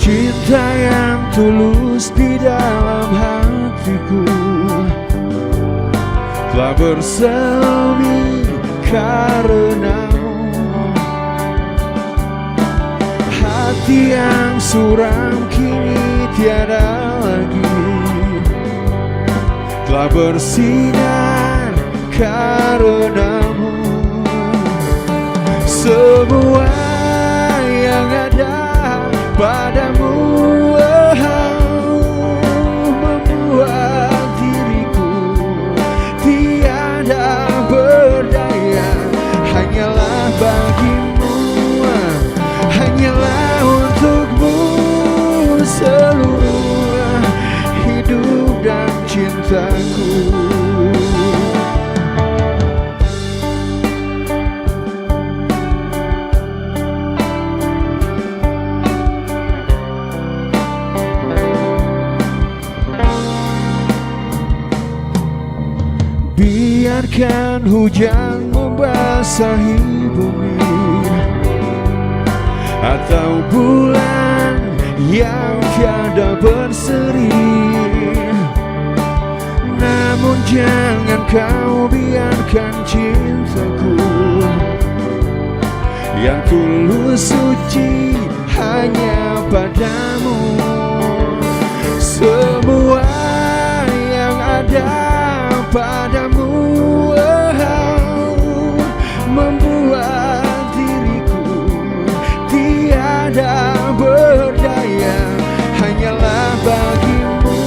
cinta yang tulus di dalam hatiku telah bersemi karenamu. Hati yang suram kini tiada lagi, telah bersinar karenamu. Semua yang ada padamu membuat diriku tiada berdaya. Hanyalah bagimu, hanyalah untukmu seluruh hidup dan cintaku. Biarkan hujan membasahi bumi atau bulan yang tiada berseri, namun jangan kau biarkan cintaku yang tulus suci hanya padamu. Semua yang ada padamu membuat diriku tiada berdaya. Hanyalah bagimu,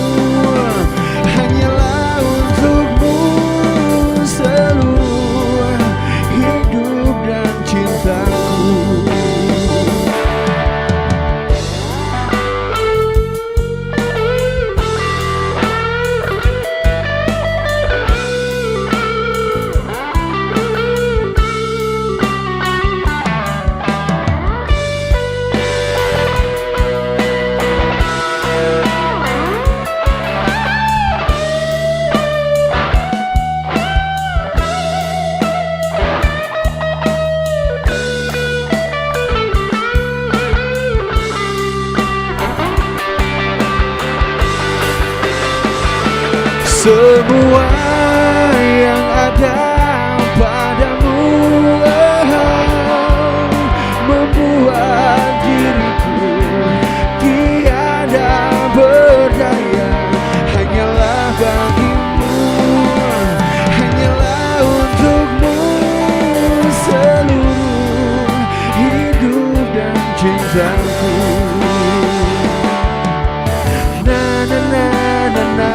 hanyalah untukmu seluruh hidup dan cintaku. Semua yang ada padamu membuat diriku tiada berdaya. Hanyalah bagimu, hanyalah untukmu seluruh hidup dan cintaku. Na na na na na.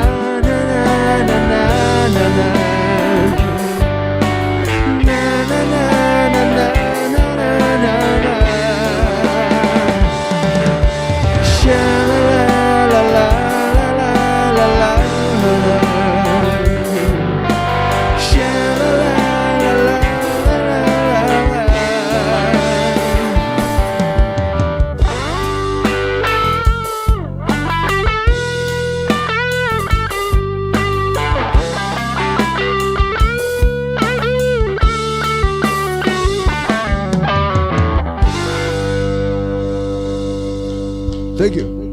Thank you.